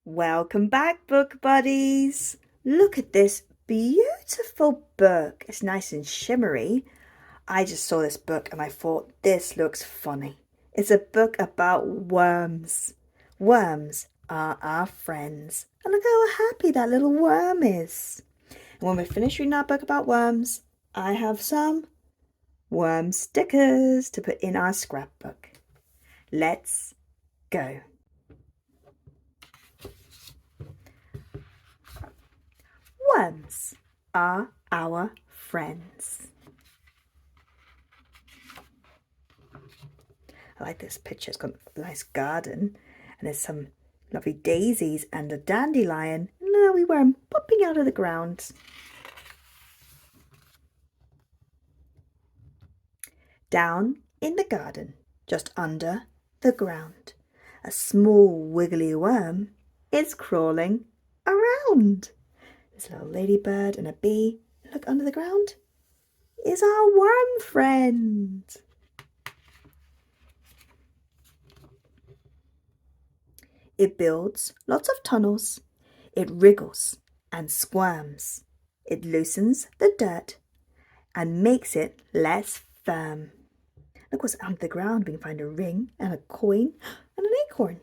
Welcome back, book buddies. Look at this beautiful book. It's nice and shimmery. I just saw this book and I thought, this looks funny. It's a book about worms. Worms are our friends. And look how happy that little worm is. And when we're finished reading our book about worms, I have some worm stickers to put in our scrapbook. Let's go. Worms are our friends. I like this picture. It's got a nice garden and there's some lovely daisies and a dandelion. And a wee worm popping out of the ground. Down in the garden, just under the ground, a small wiggly worm is crawling around. There's a little ladybird and a bee. Look, under the ground is our worm friend. It builds lots of tunnels. It wriggles and squirms. It loosens the dirt and makes it less firm. Look what's under the ground. We can find a ring and a coin and an acorn.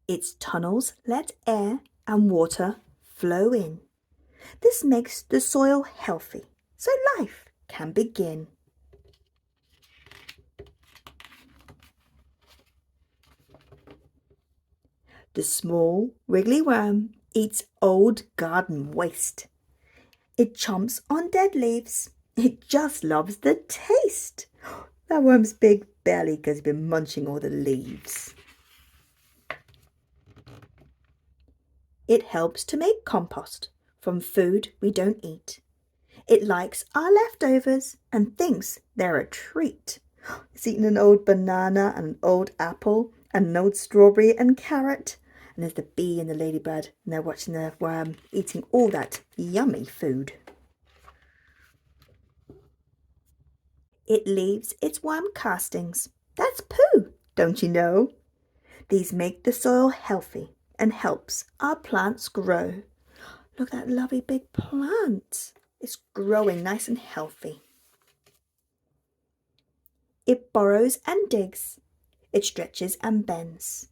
Its tunnels let air and water flow in. This makes the soil healthy, so life can begin. The small wiggly worm eats old garden waste. It chomps on dead leaves. It just loves the taste. That worm's big belly because it's been munching all the leaves. It helps to make compost from food we don't eat. It likes our leftovers and thinks they're a treat. It's eaten an old banana and an old apple and an old strawberry and carrot. And there's the bee and the ladybird, and they're watching the worm eating all that yummy food. It leaves its worm castings. That's poo, don't you know? These make the soil healthy and helps our plants grow. Look at that lovely big plant. It's growing nice and healthy. It burrows and digs. It stretches and bends.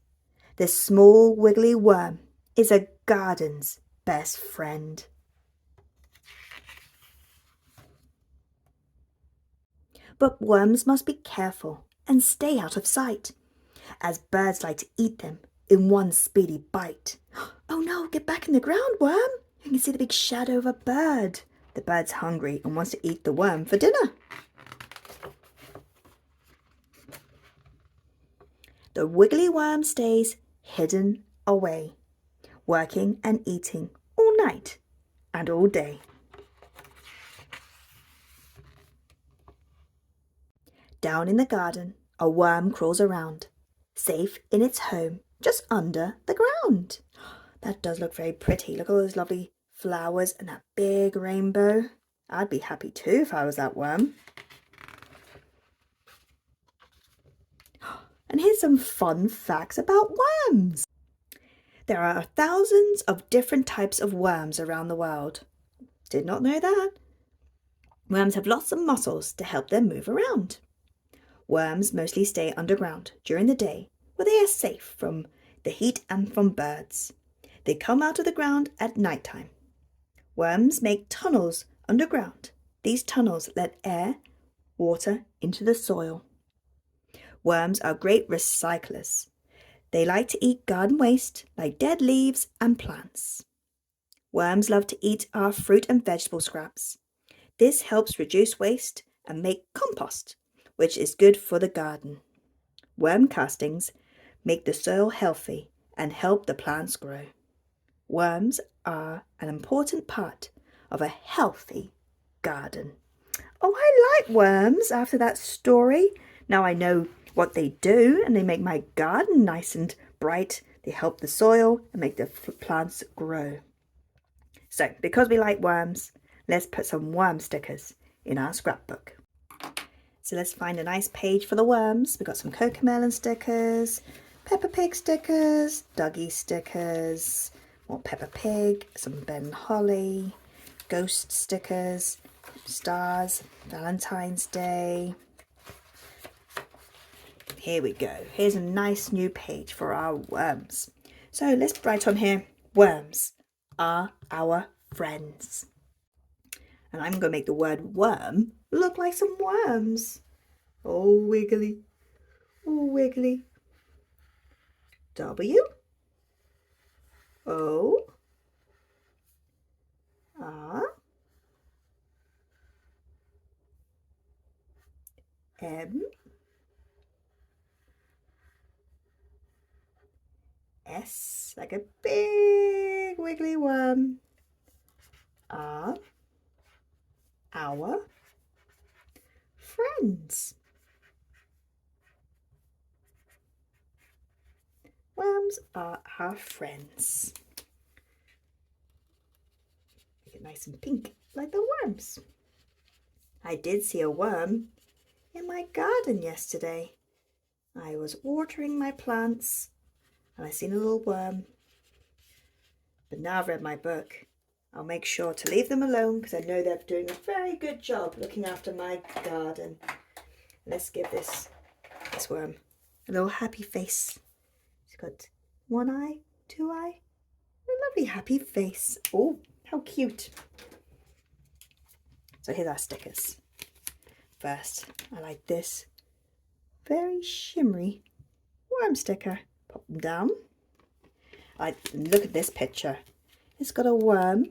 This small wiggly worm is a garden's best friend. But worms must be careful and stay out of sight, as birds like to eat them in one speedy bite. Oh no, get back in the ground, worm. You can see the big shadow of a bird. The bird's hungry and wants to eat the worm for dinner. The wiggly worm stays hidden away, working and eating all night and all day. Down in the garden, a worm crawls around, safe in its home just under the ground. That does look very pretty. Look at all those lovely flowers and that big rainbow. I'd be happy too if I was that worm. And here's some fun facts about worms. There are thousands of different types of worms around the world. Did not know that. Worms have lots of muscles to help them move around. Worms mostly stay underground during the day, where they are safe from the heat and from birds. They come out of the ground at night time. Worms make tunnels underground. These tunnels let air, water into the soil. Worms are great recyclers. They like to eat garden waste like dead leaves and plants. Worms love to eat our fruit and vegetable scraps. This helps reduce waste and make compost, which is good for the garden. Worm castings make the soil healthy and help the plants grow. Worms are an important part of a healthy garden. Oh, I like worms after that story. Now I know what they do, and they make my garden nice and bright. They help the soil and make the plants grow. So, because we like worms, let's put some worm stickers in our scrapbook. So let's find a nice page for the worms. We've got some Cocomelon stickers, Peppa Pig stickers, Dougie stickers, more Peppa Pig, some Ben and Holly, ghost stickers, stars, Valentine's Day. Here we go. Here's a nice new page for our worms. So let's write on here, worms are our friends. And I'm going to make the word worm look like some worms. Oh, wiggly. Oh, wiggly. W. O. R. M. S. Like a big wiggly worm. R. Our friends. Worms are our friends. Make it nice and pink like the worms. I did see a worm in my garden yesterday. I was watering my plants and I seen a little worm. But now I've read my book, I'll make sure to leave them alone because I know they're doing a very good job looking after my garden. Let's give this worm a little happy face. It's got one eye, two eye, a lovely happy face. Oh, how cute. So here's our stickers. First, I like this very shimmery worm sticker. Pop them down. Look at this picture. It's got a worm.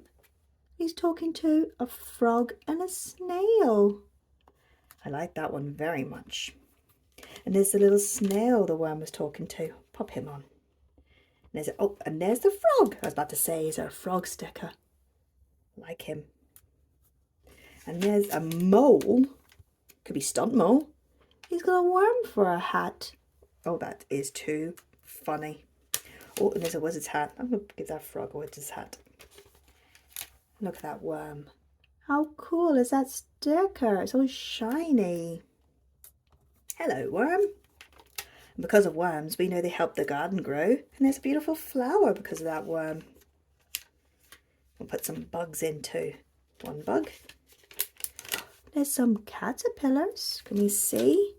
He's talking to a frog and a snail. I like that one very much. And there's the little snail the worm was talking to. Pop him on. And there's the frog. I was about to say, is there a frog sticker? I like him. And there's a mole. Could be stunt mole. He's got a worm for a hat. Oh, that is too funny. Oh, and there's a wizard's hat. I'm going to give that frog a wizard's hat. Look at that worm. How cool is that sticker? It's all shiny. Hello, worm. And because of worms, we know they help the garden grow. And there's a beautiful flower because of that worm. We'll put some bugs in too. One bug. There's some caterpillars. Can we see?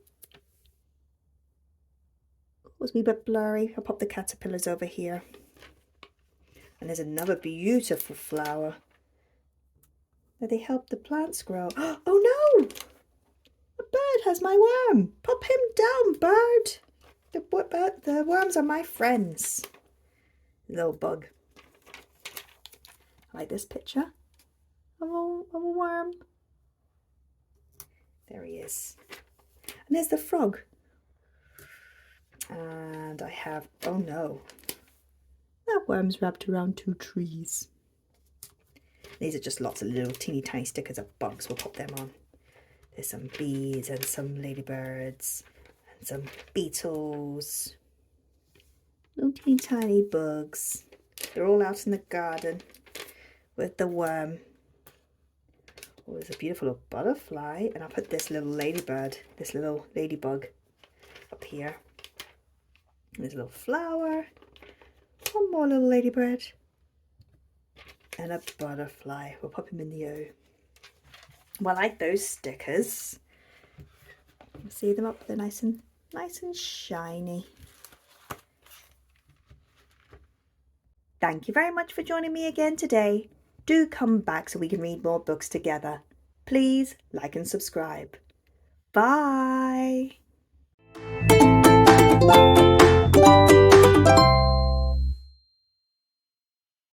It was a wee bit blurry. I'll pop the caterpillars over here. And there's another beautiful flower. They help the plants grow. Oh no! A bird has my worm. Pop him down, bird. The worms are my friends. Little bug. I like this picture of a worm. There he is. And there's the frog. And I have, oh no, that worm's wrapped around two trees. These are just lots of little teeny tiny stickers of bugs. We'll pop them on. There's some bees and some ladybirds and some beetles. Little teeny tiny bugs. They're all out in the garden with the worm. Oh, there's a beautiful little butterfly. And I'll put this little ladybird, this little ladybug up here. There's a little flower. One more little ladybird. And a butterfly. We'll pop him in the O. Well, I like those stickers. See them up there nice and shiny. Thank you very much for joining me again today. Do come back so we can read more books together. Please like and subscribe. Bye.